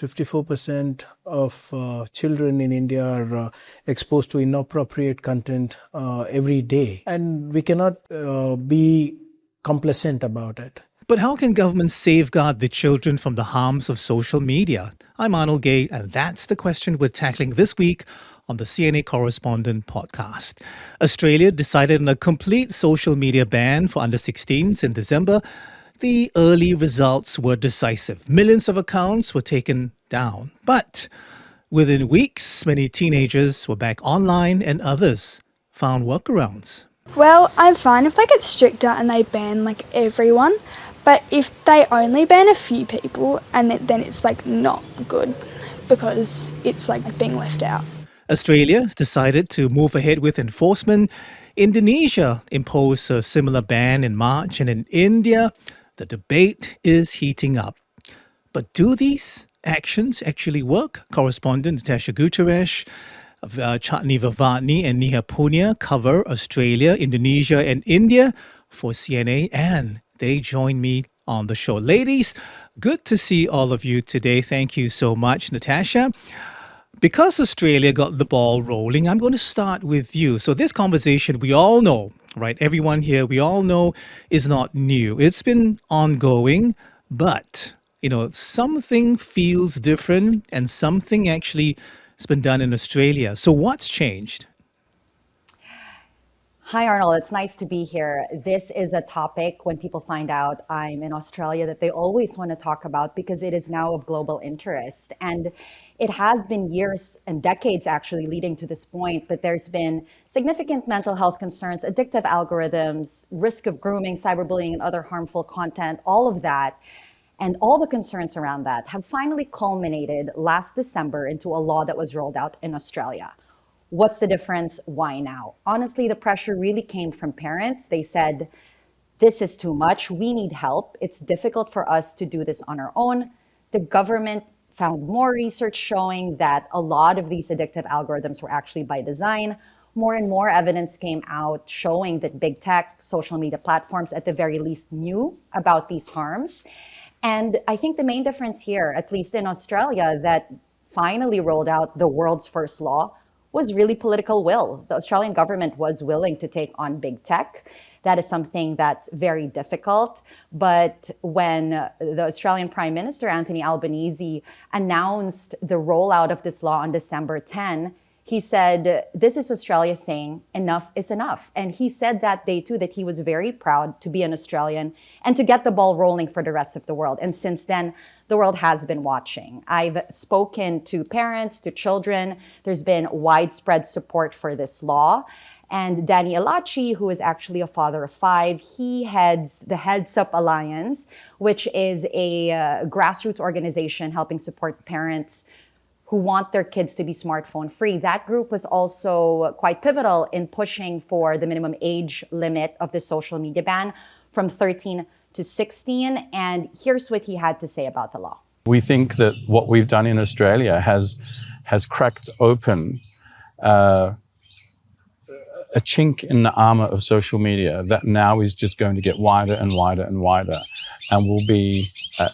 54% of children in India are exposed to inappropriate content every day. And we cannot be complacent about it. But how can governments safeguard the children from the harms of social media? I'm Arnold Gay, and that's the question we're tackling this week on the CNA Correspondent podcast. Australia decided on a complete social media ban for under 16s in December. The early results were decisive. Millions of accounts were taken down. But within weeks, many teenagers were back online and others found workarounds. Well, I'm fine if they get stricter and they ban everyone. But if they only ban a few people, and then it's not good because it's being left out. Australia decided to move ahead with enforcement. Indonesia imposed a similar ban in March, and in India, the debate is heating up. But do these actions actually work? Correspondent Natasha Gutierrez, Chatni Vavani and Niha Punya cover Australia, Indonesia and India for CNA, and they join me on the show. Ladies, good to see all of you today. Thank you so much, Natasha. Because Australia got the ball rolling, I'm going to start with you. So this conversation, we all know, right? Everyone here, we all know is not new. It's been ongoing, but, something feels different and something actually has been done in Australia. So what's changed? Hi, Arnold. It's nice to be here. This is a topic when people find out I'm in Australia that they always want to talk about because it is now of global interest. And it has been years and decades actually leading to this point, but there's been significant mental health concerns, addictive algorithms, risk of grooming, cyberbullying, and other harmful content, all of that. And all the concerns around that have finally culminated last December into a law that was rolled out in Australia. What's the difference? Why now? Honestly, the pressure really came from parents. They said, this is too much. We need help. It's difficult for us to do this on our own. The government found more research showing that a lot of these addictive algorithms were actually by design. More and more evidence came out showing that big tech, social media platforms, at the very least, knew about these harms. And I think the main difference here, at least in Australia, that finally rolled out the world's first law, was really political will. The Australian government was willing to take on big tech. That is something that's very difficult. But when the Australian Prime Minister, Anthony Albanese, announced the rollout of this law on December 10, he said, this is Australia saying enough is enough. And he said that day too, that he was very proud to be an Australian and to get the ball rolling for the rest of the world. And since then, the world has been watching. I've spoken to parents, to children. There's been widespread support for this law. And Danny Alachi, who is actually a father of 5, he heads the Heads Up Alliance, which is a grassroots organization helping support parents who want their kids to be smartphone free. That group was also quite pivotal in pushing for the minimum age limit of the social media ban from 13 to 16. And here's what he had to say about the law. We think that what we've done in Australia has cracked open a chink in the armor of social media that now is just going to get wider and wider and wider, and will be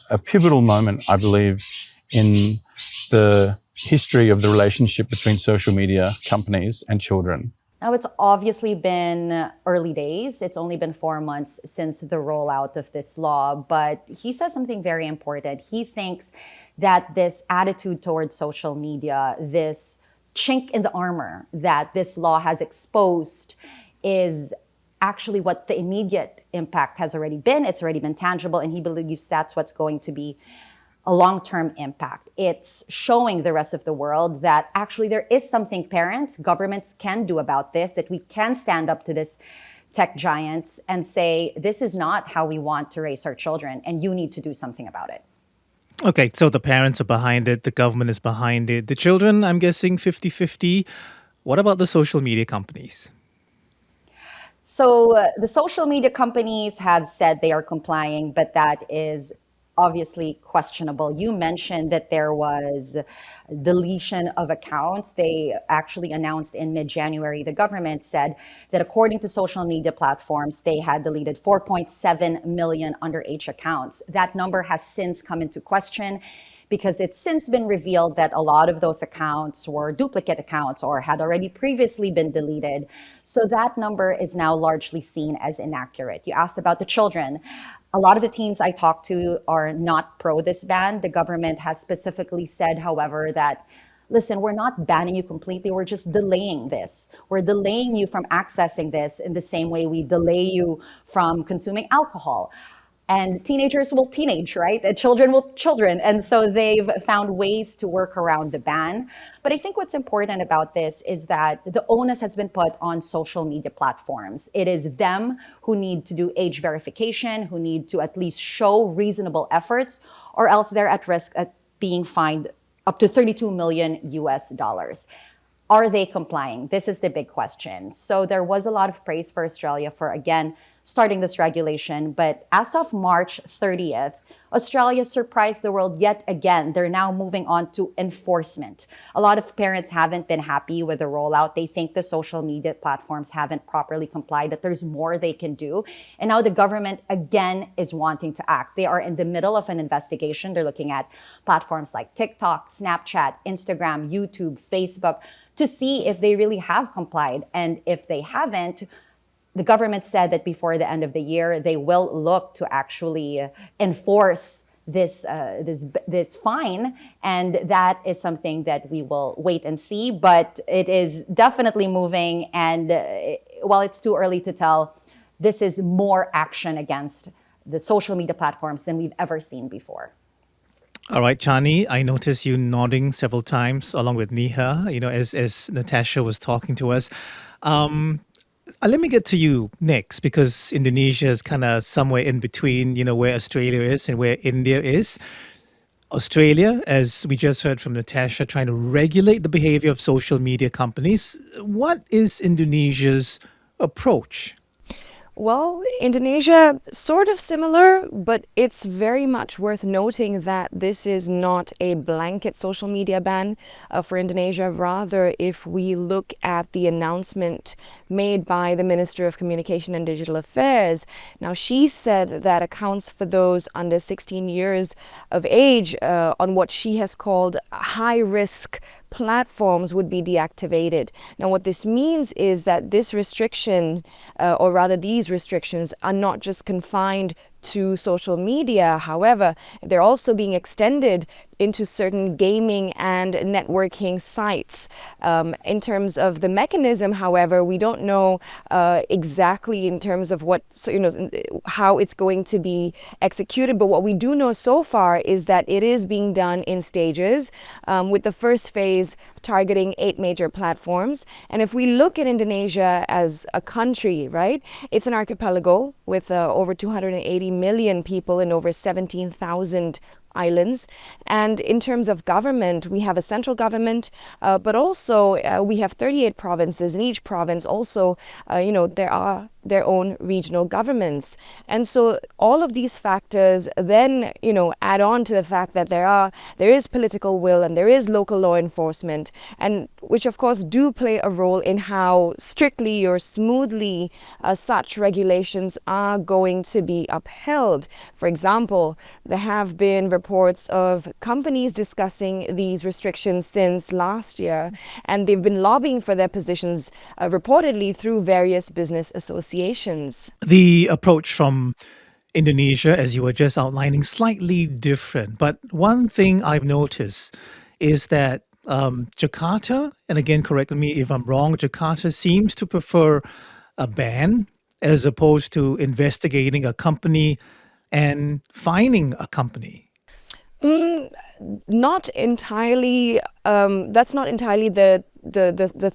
a pivotal moment, I believe, in the history of the relationship between social media companies and children. Now, it's obviously been early days. It's only been 4 months since the rollout of this law, but he says something very important. He thinks that this attitude towards social media, this chink in the armor that this law has exposed, is actually what the immediate impact has already been. It's already been tangible, and he believes that's what's going to be a long-term impact. It's showing the rest of the world that actually there is something parents, governments can do about this, that we can stand up to this tech giants and say, this is not how we want to raise our children, and you need to do something about it. Okay, so the parents are behind it, the government is behind it. The children, I'm guessing 50-50. What about the social media companies? So the social media companies have said they are complying, but that is obviously questionable. You mentioned that there was deletion of accounts. They actually announced in mid-January, the government said that according to social media platforms, they had deleted 4.7 million underage accounts. That number has since come into question because it's since been revealed that a lot of those accounts were duplicate accounts or had already previously been deleted. So that number is now largely seen as inaccurate. You asked about the children. A lot of the teens I talk to are not pro this ban. The government has specifically said, however, that listen, we're not banning you completely. We're just delaying this. We're delaying you from accessing this in the same way we delay you from consuming alcohol. And teenagers will teenage, right? And children will children. And so they've found ways to work around the ban. But I think what's important about this is that the onus has been put on social media platforms. It is them who need to do age verification, who need to at least show reasonable efforts, or else they're at risk of being fined up to 32 million US dollars. Are they complying? This is the big question. So there was a lot of praise for Australia for, again, starting this regulation. But as of March 30th, Australia surprised the world yet again. They're now moving on to enforcement. A lot of parents haven't been happy with the rollout. They think the social media platforms haven't properly complied, that there's more they can do. And now the government again is wanting to act. They are in the middle of an investigation. They're looking at platforms like TikTok, Snapchat, Instagram, YouTube, Facebook to see if they really have complied. And if they haven't, the government said that before the end of the year, they will look to actually enforce this fine, and that is something that we will wait and see. But it is definitely moving, and while it's too early to tell, this is more action against the social media platforms than we've ever seen before. All right, Chani, I noticed you nodding several times along with Niha, as Natasha was talking to us. Let me get to you next, because Indonesia is kind of somewhere in between, where Australia is and where India is. Australia, as we just heard from Natasha, trying to regulate the behavior of social media companies. What is Indonesia's approach? Well, Indonesia, sort of similar, but it's very much worth noting that this is not a blanket social media ban for Indonesia. Rather, if we look at the announcement made by the Minister of Communication and Digital Affairs, now she said that accounts for those under 16 years of age on what she has called high-risk platforms would be deactivated. Now, what this means is that this restriction, or rather these restrictions, are not just confined to social media. However, they're also being extended into certain gaming and networking sites. In terms of the mechanism, however, we don't know exactly in terms of how it's going to be executed. But what we do know so far is that it is being done in stages, with the first phase targeting 8 major platforms. And if we look at Indonesia as a country, right, it's an archipelago with over 280 million people in over 17,000 islands. And in terms of government, we have a central government, but also we have 38 provinces. In each province also, there are their own regional governments. And so all of these factors then, add on to the fact that there is political will and there is local law enforcement, and which of course do play a role in how strictly or smoothly such regulations are going to be upheld. For example, there have been reports of companies discussing these restrictions since last year, and they've been lobbying for their positions reportedly through various business associations. The approach from Indonesia, as you were just outlining, slightly different. But one thing I've noticed is that Jakarta, and again, correct me if I'm wrong, Jakarta seems to prefer a ban as opposed to investigating a company and fining a company. Not entirely. That's not entirely the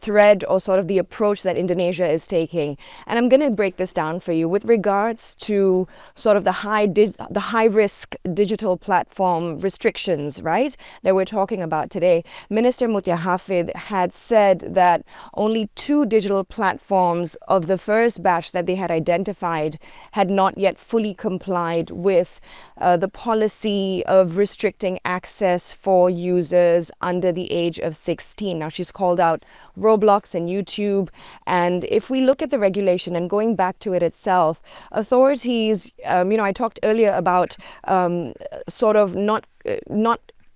thread or sort of the approach that Indonesia is taking. And I'm going to break this down for you with regards to sort of the high risk digital platform restrictions, right, that we're talking about today. Minister Mutia Hafid had said that only 2 digital platforms of the first batch that they had identified had not yet fully complied with the policy of restricting access for users under the age of 16. Now, she's called out Roblox and YouTube. And if we look at the regulation and going back to it itself, authorities, I talked earlier about sort of not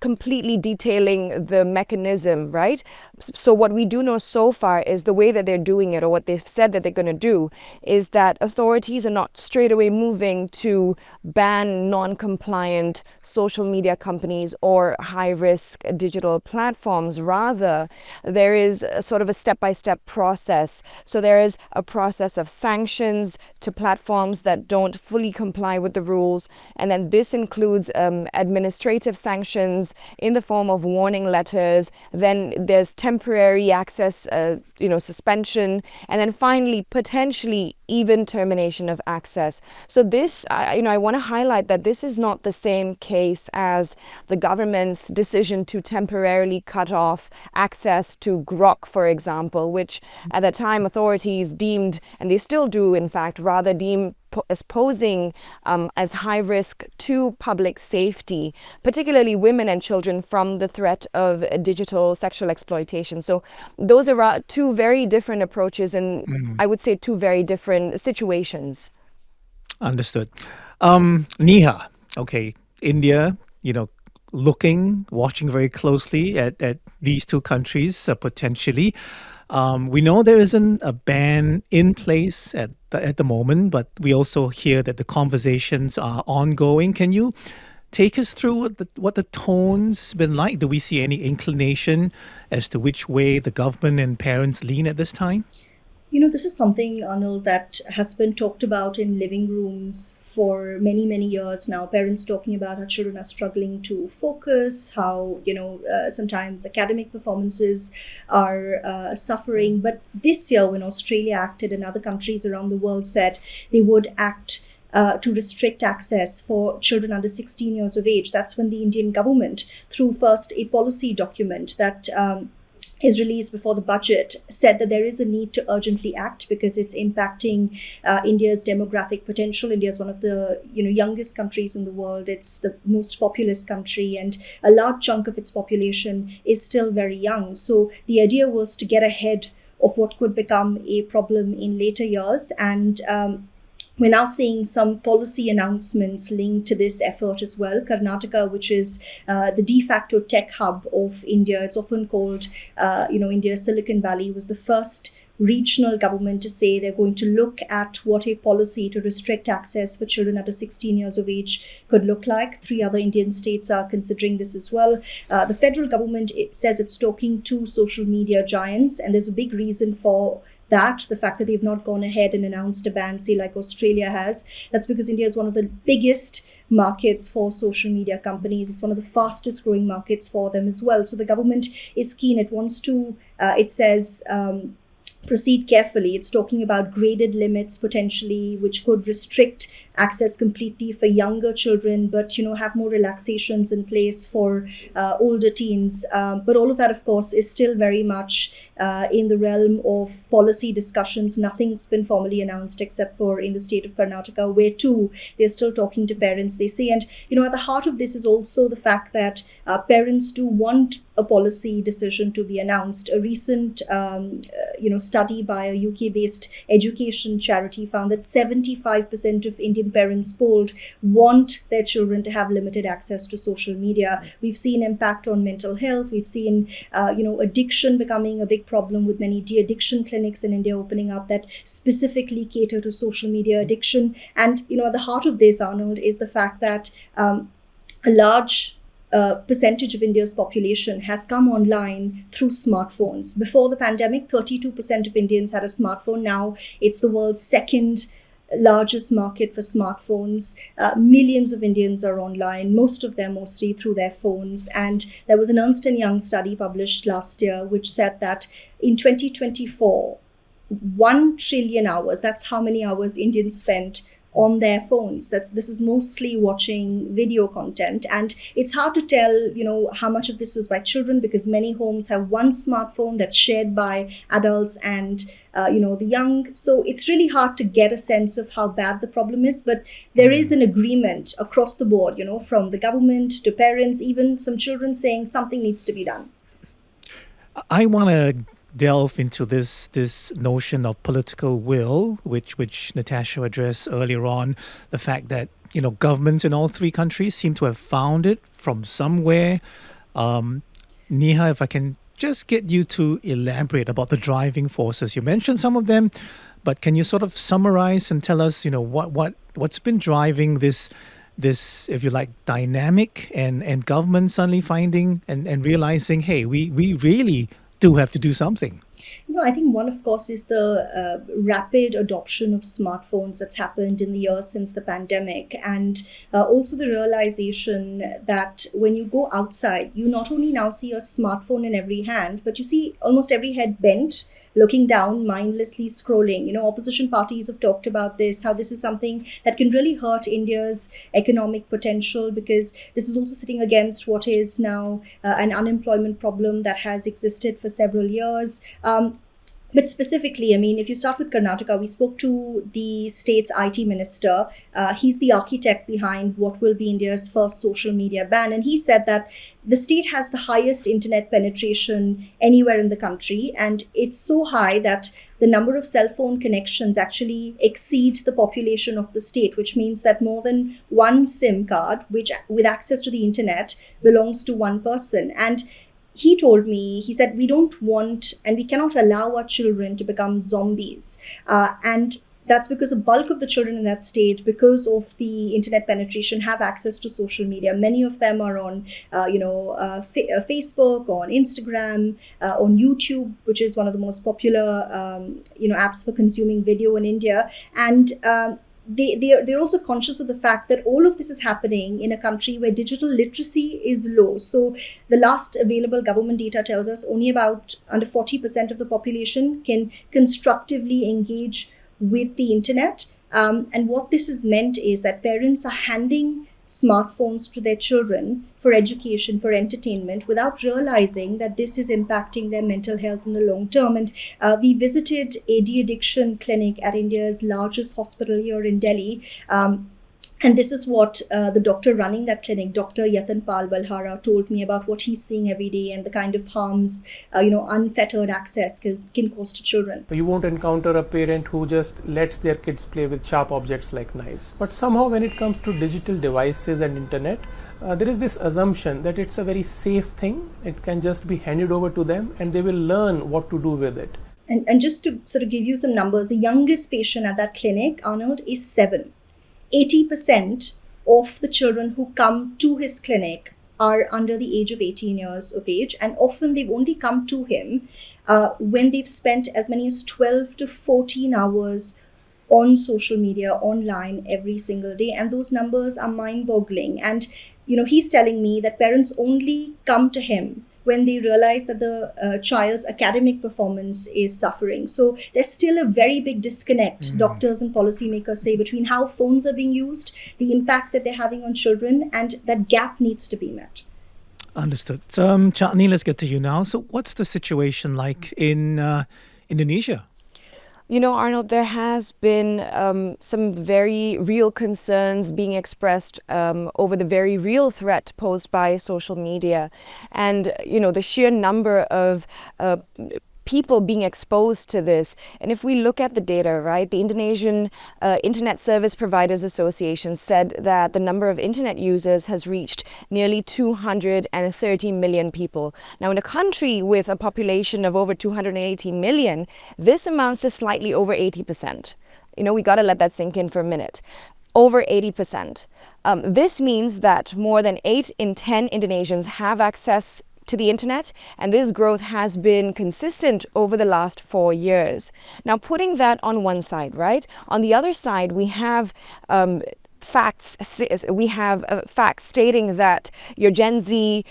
completely detailing the mechanism, right? So what we do know so far is the way that they're doing it, or what they've said that they're going to do, is that authorities are not straight away moving to ban non-compliant social media companies or high-risk digital platforms. Rather, there is a sort of a step-by-step process. So there is a process of sanctions to platforms that don't fully comply with the rules, and then this includes administrative sanctions in the form of warning letters. Then there's temporary access, suspension, and then finally potentially even termination of access. So this, I want to highlight that this is not the same case as the government's decision to temporarily cut off access to Grok, for example, which at the time authorities deemed, and they still do in fact, rather deem as posing as high risk to public safety, particularly women and children, from the threat of digital sexual exploitation. So those are two very different approaches, and I would say two very different situations. Understood. Neha, okay, India, watching very closely at these two countries potentially. We know there isn't a ban in place at the moment, but we also hear that the conversations are ongoing. Can you take us through what the tone's been like? Do we see any inclination as to which way the government and parents lean at this time? This is something, Arnold, that has been talked about in living rooms for many, many years now. Parents talking about how children are struggling to focus, how, sometimes academic performances are suffering. But this year, when Australia acted and other countries around the world said they would act to restrict access for children under 16 years of age, that's when the Indian government, through first a policy document that is released before the budget, said that there is a need to urgently act because it's impacting India's demographic potential. India is one of the youngest countries in the world. It's the most populous country, and a large chunk of its population is still very young. So the idea was to get ahead of what could become a problem in later years, and we're now seeing some policy announcements linked to this effort as well. Karnataka, which is the de facto tech hub of India, it's often called, India's Silicon Valley, was the first regional government to say they're going to look at what a policy to restrict access for children under 16 years of age could look like. 3 other Indian states are considering this as well. The federal government says it's talking to social media giants, and there's a big reason for that, the fact that they've not gone ahead and announced a ban, say, like Australia has. That's because India is one of the biggest markets for social media companies. It's one of the fastest growing markets for them as well. So the government is keen. It wants to, it says, proceed carefully. It's talking about graded limits potentially, which could restrict access completely for younger children, but have more relaxations in place for older teens. But all of that, of course, is still very much in the realm of policy discussions. Nothing's been formally announced except for in the state of Karnataka, where too they're still talking to parents, they say. And at the heart of this is also the fact that parents do want a policy decision to be announced. A recent study by a UK-based education charity found that 75% of Indian parents polled want their children to have limited access to social media. We've seen impact on mental health. We've seen addiction becoming a big problem, with many de-addiction clinics in India opening up that specifically cater to social media addiction. And at the heart of this, Arnold, is the fact that a large percentage of India's population has come online through smartphones. Before the pandemic, 32% of Indians had a smartphone. Now it's the world's second largest market for smartphones. Millions of Indians are online, most of them mostly through their phones. And there was an Ernst & Young study published last year which said that in 2024, 1 trillion hours, that's how many hours Indians spent on their phones. This is mostly watching video content, and it's hard to tell how much of this was by children, because many homes have one smartphone that's shared by adults and the young. So it's really hard to get a sense of how bad the problem is, but there is an agreement across the board, from the government to parents, even some children saying something needs to be done. I want to delve into this notion of political will, which Natasha addressed earlier on. The fact that governments in all 3 countries seem to have found it from somewhere. Neha, if I can just get you to elaborate about the driving forces. You mentioned some of them, but can you sort of summarize and tell us, what's been driving this, if you like, dynamic, and government suddenly finding and realizing, hey, we really do have to do something? I think one, of course, is the rapid adoption of smartphones that's happened in the years since the pandemic. And also the realization that when you go outside, you not only now see a smartphone in every hand, but you see almost every head bent, looking down, mindlessly scrolling. Opposition parties have talked about this, how this is something that can really hurt India's economic potential, because this is also sitting against what is now an unemployment problem that has existed for several years. But specifically, if you start with Karnataka, we spoke to the state's IT minister. He's the architect behind what will be India's first social media ban. And he said that the state has the highest internet penetration anywhere in the country. And it's so high that the number of cell phone connections actually exceed the population of the state, which means that more than one SIM card, which with access to the internet, belongs to one person. And he told me, he said, we don't want and we cannot allow our children to become zombies. And that's because a bulk of the children in that state, because of the internet penetration, have access to social media. Many of them are on, Facebook, on Instagram, on YouTube, which is one of the most popular, apps for consuming video in India. And they're also conscious of the fact that all of this is happening in a country where digital literacy is low. So the last available government data tells us only about under 40% of the population can constructively engage with the internet. And what this has meant is that parents are handing smartphones to their children for education, for entertainment, without realizing that this is impacting their mental health in the long term. And we visited a de-addiction clinic at India's largest hospital here in Delhi. And this is what the doctor running that clinic, Dr. Yatanpal Balhara, told me about what he's seeing every day and the kind of harms, unfettered access can cause to children. You won't encounter a parent who just lets their kids play with sharp objects like knives. But somehow when it comes to digital devices and internet, there is this assumption that it's a very safe thing. It can just be handed over to them and they will learn what to do with it. And just to sort of give you some numbers, the youngest patient at that clinic, Arnold, is 7. 80% of the children who come to his clinic are under the age of 18 years of age, and often they've only come to him when they've spent as many as 12 to 14 hours on social media, online every single day. And those numbers are mind-boggling. And, he's telling me that parents only come to him when they realize that the child's academic performance is suffering. So there's still a very big disconnect, doctors and policymakers say, between how phones are being used, the impact that they're having on children, and that gap needs to be met. Understood. Chandni, let's get to you now. So what's the situation like in Indonesia? Arnold, there has been some very real concerns being expressed over the very real threat posed by social media. And, the sheer number of people being exposed to this. And if we look at the data, right, the Indonesian Internet Service Providers Association said that the number of internet users has reached nearly 230 million people. Now, in a country with a population of over 280 million, this amounts to slightly over 80%. We got to let that sink in for a minute. Over 80%. This means that more than 8 in 10 Indonesians have access to the internet, and this growth has been consistent over the last 4 years. Now, putting that on one side, right? On the other side, we have facts stating that your Gen Z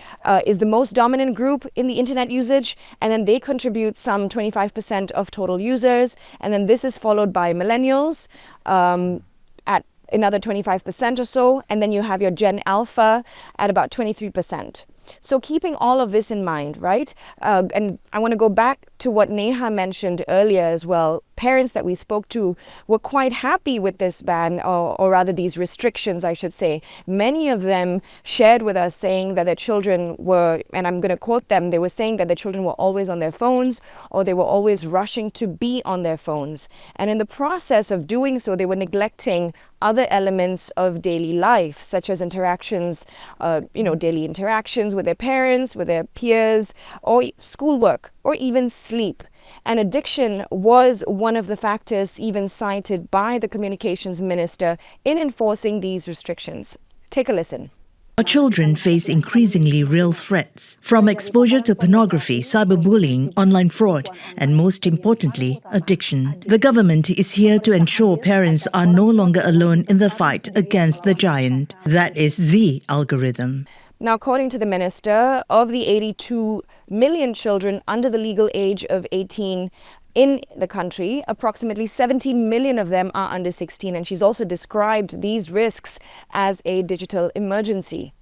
is the most dominant group in the internet usage, and then they contribute some 25% of total users, and then this is followed by millennials at another 25% or so, and then you have your Gen Alpha at about 23%. So keeping all of this in mind, right? And I want to go back to what Neha mentioned earlier as well, parents that we spoke to were quite happy with this ban, or rather these restrictions, I should say. Many of them shared with us saying that their children were, and I'm going to quote them, they were saying that their children were always on their phones, or they were always rushing to be on their phones. And in the process of doing so, they were neglecting other elements of daily life, such as interactions, daily interactions with their parents, with their peers, or schoolwork, or even sleep. And addiction was one of the factors even cited by the communications minister in enforcing these restrictions. Take a listen. Our children face increasingly real threats, from exposure to pornography, cyberbullying, online fraud, and most importantly, addiction. The government is here to ensure parents are no longer alone in the fight against the giant. That is the algorithm. Now, according to the minister, of the 82 million children under the legal age of 18 in the country, approximately 70 million of them are under 16, and she's also described these risks as a digital emergency.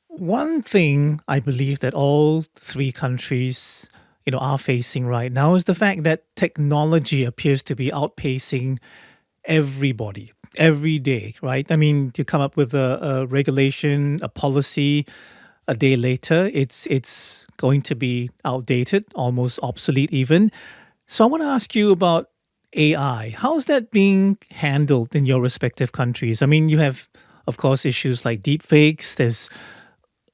One thing I believe that all three countries, are facing right now is the fact that technology appears to be outpacing everybody every day, right? I mean, you come up with a regulation, a policy, a day later, it's going to be outdated, almost obsolete even. So I want to ask you about AI. How's that being handled in your respective countries? I mean, you have, of course, issues like deepfakes. There's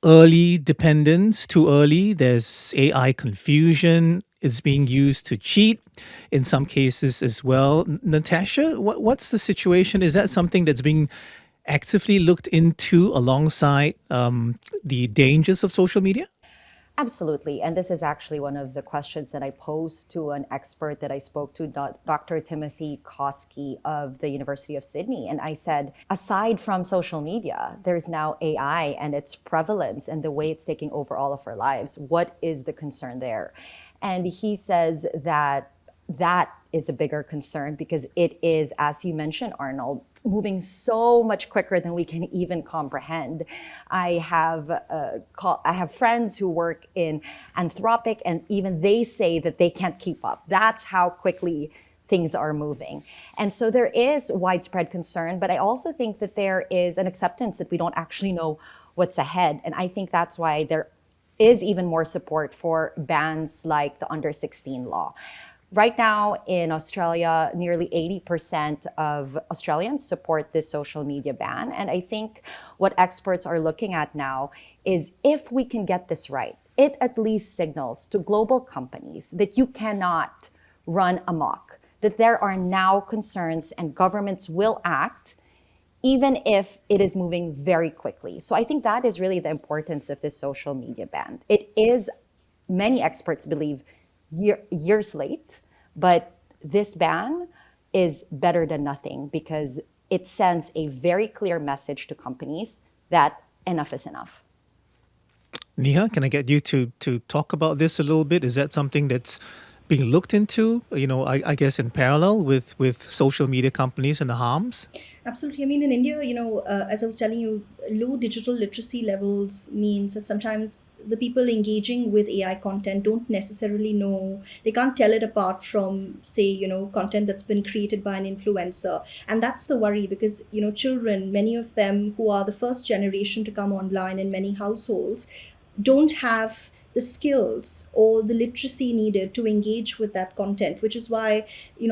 early dependence, too early. There's AI confusion. It's being used to cheat in some cases as well. Natasha, what's the situation? Is that something that's being actively looked into alongside the dangers of social media? Absolutely. And this is actually one of the questions that I posed to an expert that I spoke to, Dr. Timothy Koski of the University of Sydney. And I said, aside from social media, there's now AI and its prevalence and the way it's taking over all of our lives. What is the concern there? And he says that is a bigger concern because it is, as you mentioned, Arnold, moving so much quicker than we can even comprehend. I have friends who work in Anthropic, and even they say that they can't keep up. That's how quickly things are moving. And so there is widespread concern, but I also think that there is an acceptance that we don't actually know what's ahead. And I think that's why there is even more support for bans like the under 16 law. Right now in Australia, nearly 80% of Australians support this social media ban. And I think what experts are looking at now is if we can get this right, it at least signals to global companies that you cannot run amok, that there are now concerns and governments will act even if it is moving very quickly. So I think that is really the importance of this social media ban. It is, many experts believe, years late, but this ban is better than nothing because it sends a very clear message to companies that enough is enough. Neha, can I get you to talk about this a little bit? Is that something that's being looked into, I guess in parallel with social media companies and the harms? Absolutely. I mean, in India, as I was telling you, low digital literacy levels means that sometimes the people engaging with AI content don't necessarily know, they can't tell it apart from, say, content that's been created by an influencer. And that's the worry because, children, many of them who are the first generation to come online in many households, don't have the skills or the literacy needed to engage with that content, which is why,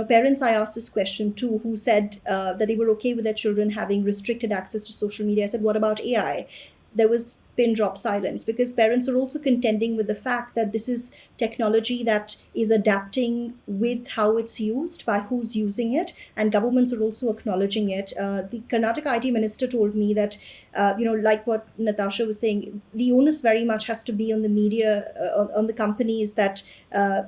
parents, I asked this question too, who said that they were okay with their children having restricted access to social media. I said, what about AI? There was pin drop silence because parents are also contending with the fact that this is technology that is adapting with how it's used by who's using it, and governments are also acknowledging it. The Karnataka IT minister told me that, like what Natasha was saying, the onus very much has to be on the media, on the companies that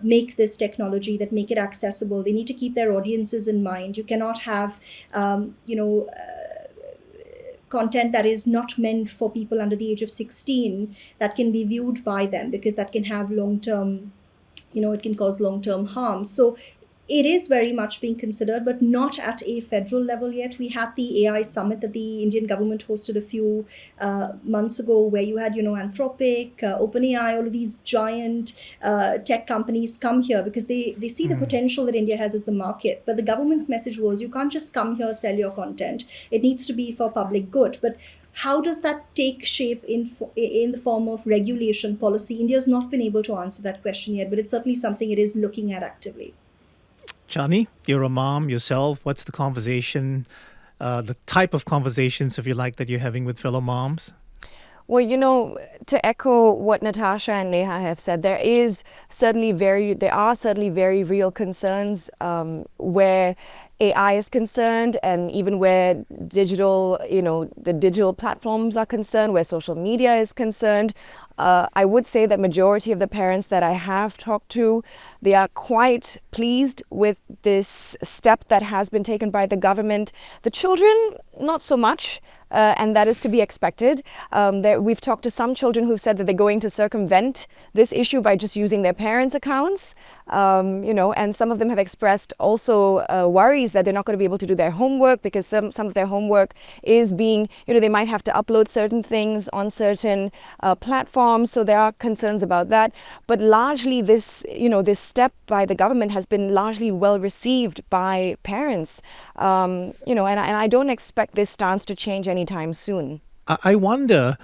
make this technology, that make it accessible. They need to keep their audiences in mind. You cannot have, content that is not meant for people under the age of 16 that can be viewed by them because that can have long-term, it can cause long-term harm. So it is very much being considered, but not at a federal level yet. We had the AI summit that the Indian government hosted a few months ago, where you had, Anthropic, OpenAI, all of these giant tech companies come here because they see the potential that India has as a market. But the government's message was, you can't just come here, sell your content. It needs to be for public good. But how does that take shape in the form of regulation policy? India's not been able to answer that question yet, but it's certainly something it is looking at actively. Johnny, you're a mom yourself. What's the conversation, the type of conversations, if you like, that you're having with fellow moms? Well, to echo what Natasha and Neha have said, there are certainly very real concerns where AI is concerned, and even where the digital platforms are concerned, where social media is concerned. I would say that majority of the parents that I have talked to, they are quite pleased with this step that has been taken by the government. The children, not so much. And that is to be expected. We've talked to some children who've said that they're going to circumvent this issue by just using their parents' accounts. And some of them have expressed also worries that they're not going to be able to do their homework, because some of their homework is being, they might have to upload certain things on certain platforms. So there are concerns about that. But largely this step by the government has been largely well received by parents. And I don't expect this stance to change anytime soon. I wonder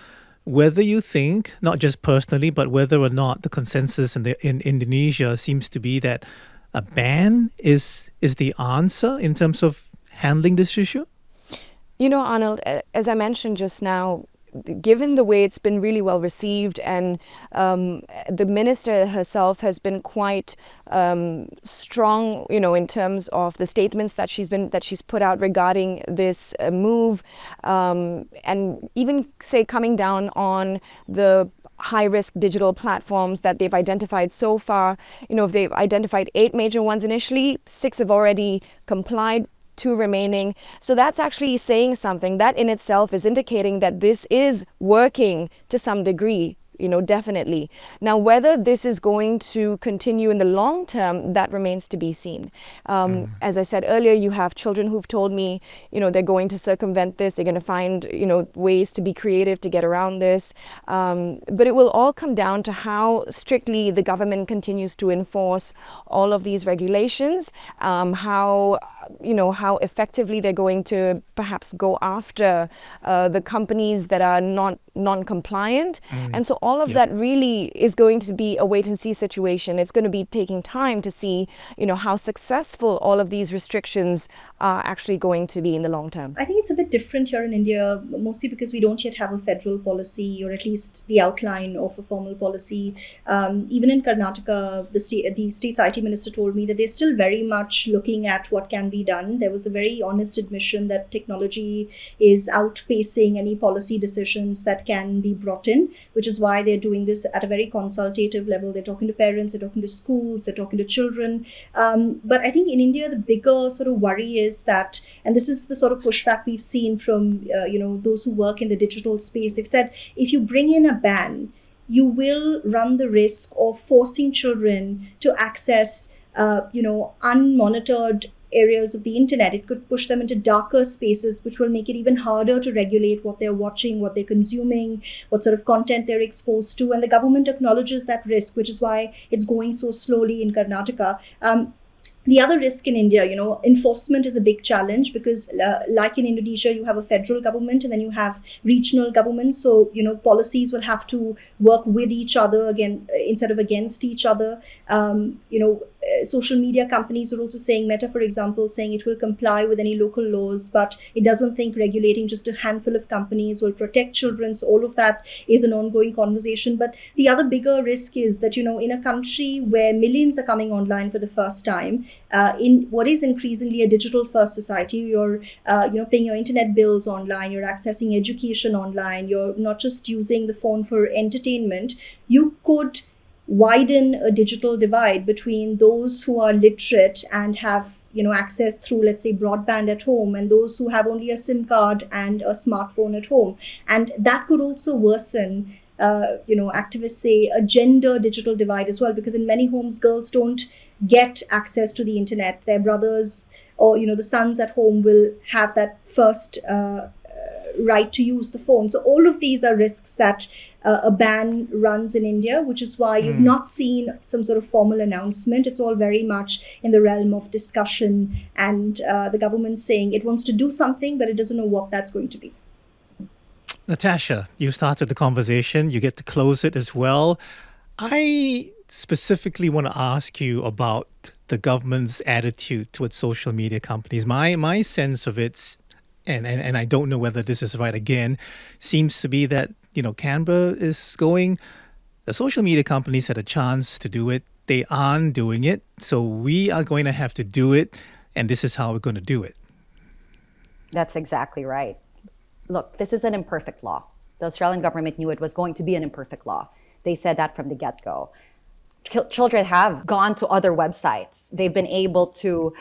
whether you think, not just personally, but whether or not the consensus in Indonesia seems to be that a ban is the answer in terms of handling this issue? Arnold, as I mentioned just now, given the way it's been really well received, and the minister herself has been quite strong, in terms of the statements that she's put out regarding this move, and even say coming down on the high-risk digital platforms that they've identified so far. If they've identified 8 major ones initially, 6 have already complied, 2 remaining. So that's actually saying something. That in itself is indicating that this is working to some degree, definitely. Now, whether this is going to continue in the long term, that remains to be seen. As I said earlier, you have children who've told me, they're going to circumvent this. They're going to find, ways to be creative to get around this. But it will all come down to how strictly the government continues to enforce all of these regulations, how effectively they're going to perhaps go after the companies that are non-compliant. And so all of that really is going to be a wait-and-see situation. It's going to be taking time to see, how successful all of these restrictions are actually going to be in the long term. I think it's a bit different here in India, mostly because we don't yet have a federal policy, or at least the outline of a formal policy. Even in Karnataka, the state's IT minister told me that they're still very much looking at what can be done. There was a very honest admission that technology is outpacing any policy decisions that can be brought in, which is why they're doing this at a very consultative level. They're talking to parents, they're talking to schools, they're talking to children. But I think in India, the bigger sort of worry is that, and this is the sort of pushback we've seen from those who work in the digital space. They've said, if you bring in a ban, you will run the risk of forcing children to access unmonitored areas of the internet. It could push them into darker spaces, which will make it even harder to regulate what they're watching, what they're consuming, what sort of content they're exposed to. And the government acknowledges that risk, which is why it's going so slowly in Karnataka. The other risk in India, enforcement is a big challenge, because like in Indonesia, you have a federal government and then you have regional governments. So, policies will have to work with each other again, instead of against each other. Social media companies are also saying, Meta, for example, saying it will comply with any local laws, but it doesn't think regulating just a handful of companies will protect children. So all of that is an ongoing conversation. But the other bigger risk is that, in a country where millions are coming online for the first time, in what is increasingly a digital first society, you're paying your internet bills online, you're accessing education online, you're not just using the phone for entertainment. You could widen a digital divide between those who are literate and have access through, let's say, broadband at home, and those who have only a SIM card and a smartphone at home. And that could also worsen activists say, a gender digital divide as well, because in many homes, girls don't get access to the internet. Their brothers or, the sons at home will have that first right to use the phone. So all of these are risks that a ban runs in India, which is why you've not seen some sort of formal announcement. It's all very much in the realm of discussion, and the government saying it wants to do something, but it doesn't know what that's going to be. Natasha, you started the conversation. You get to close it as well. I specifically want to ask you about the government's attitude towards social media companies. My sense of it, and I don't know whether this is right again, seems to be that, Canberra is going, the social media companies had a chance to do it. They aren't doing it. So we are going to have to do it. And this is how we're going to do it. That's exactly right. Look, this is an imperfect law. The Australian government knew it was going to be an imperfect law. They said that from the get-go. Children have gone to other websites. They've been able to,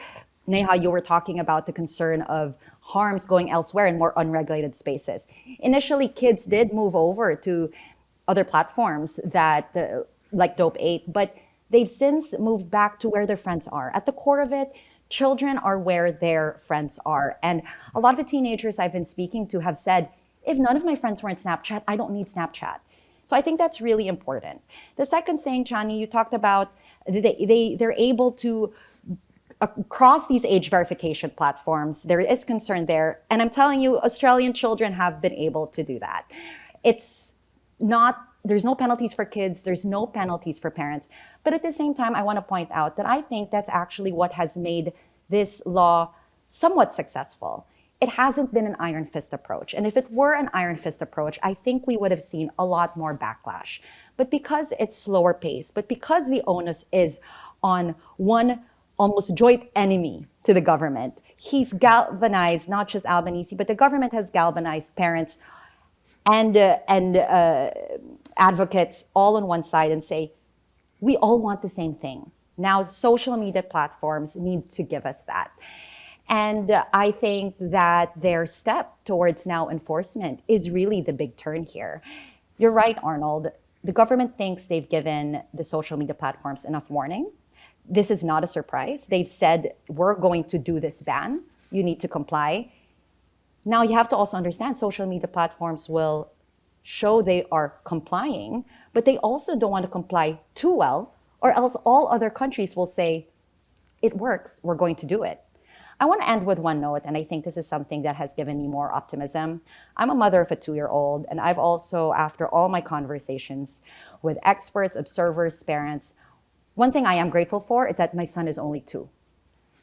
Neha, you were talking about the concern of harms going elsewhere in more unregulated spaces. Initially, kids did move over to other platforms that, like Dope 8, but they've since moved back to where their friends are. At the core of it, children are where their friends are. And a lot of the teenagers I've been speaking to have said, if none of my friends were in Snapchat, I don't need Snapchat. So I think that's really important. The second thing, Chani, you talked about, they're able to across these age verification platforms, there is concern there. And I'm telling you, Australian children have been able to do that. It's not, there's no penalties for kids, there's no penalties for parents. But at the same time, I want to point out that I think that's actually what has made this law somewhat successful. It hasn't been an iron fist approach. And if it were an iron fist approach, I think we would have seen a lot more backlash. But because it's slower paced, but because the onus is on one almost joint enemy to the government, he's galvanized not just Albanese, but the government has galvanized parents and advocates all on one side and say, we all want the same thing. Now, social media platforms need to give us that. And I think that their step towards now enforcement is really the big turn here. You're right, Arnold. The government thinks they've given the social media platforms enough warning. This is not a surprise. They've said, we're going to do this ban. You need to comply. Now, you have to also understand social media platforms will show they are complying, but they also don't want to comply too well, or else all other countries will say, it works, we're going to do it. I want to end with one note, and I think this is something that has given me more optimism. I'm a mother of a 2-year-old, and I've also, after all my conversations with experts, observers, parents, one thing I am grateful for is that my son is only 2.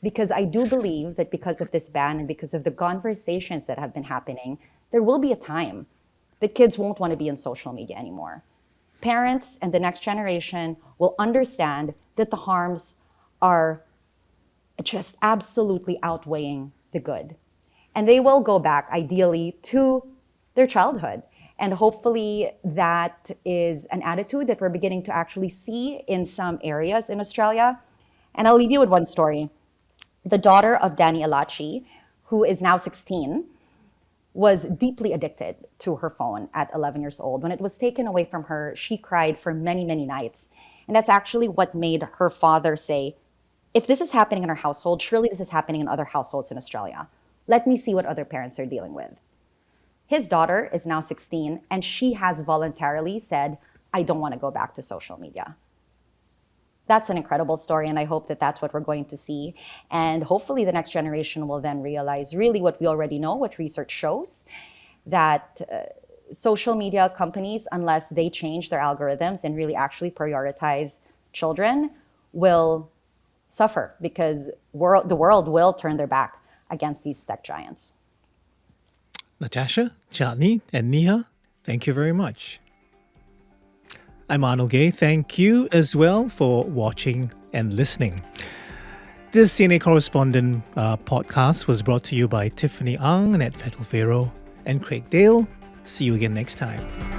Because I do believe that because of this ban and because of the conversations that have been happening, there will be a time that kids won't want to be in social media anymore. Parents and the next generation will understand that the harms are just absolutely outweighing the good. And they will go back, ideally, to their childhood. And hopefully that is an attitude that we're beginning to actually see in some areas in Australia. And I'll leave you with one story. The daughter of Danny Alachi, who is now 16, was deeply addicted to her phone at 11 years old. When it was taken away from her, she cried for many, many nights. And that's actually what made her father say, if this is happening in our household, surely this is happening in other households in Australia. Let me see what other parents are dealing with. His daughter is now 16, and she has voluntarily said, I don't want to go back to social media. That's an incredible story, and I hope that that's what we're going to see. And hopefully the next generation will then realize really what we already know, what research shows, that social media companies, unless they change their algorithms and really actually prioritize children, will suffer because the world will turn their back against these tech giants. Natasha, Chatni, and Neha, thank you very much. I'm Arnold Gay. Thank you as well for watching and listening. This CNA Correspondent podcast was brought to you by Tiffany Ang, Annette Fettelfero, and Craig Dale. See you again next time.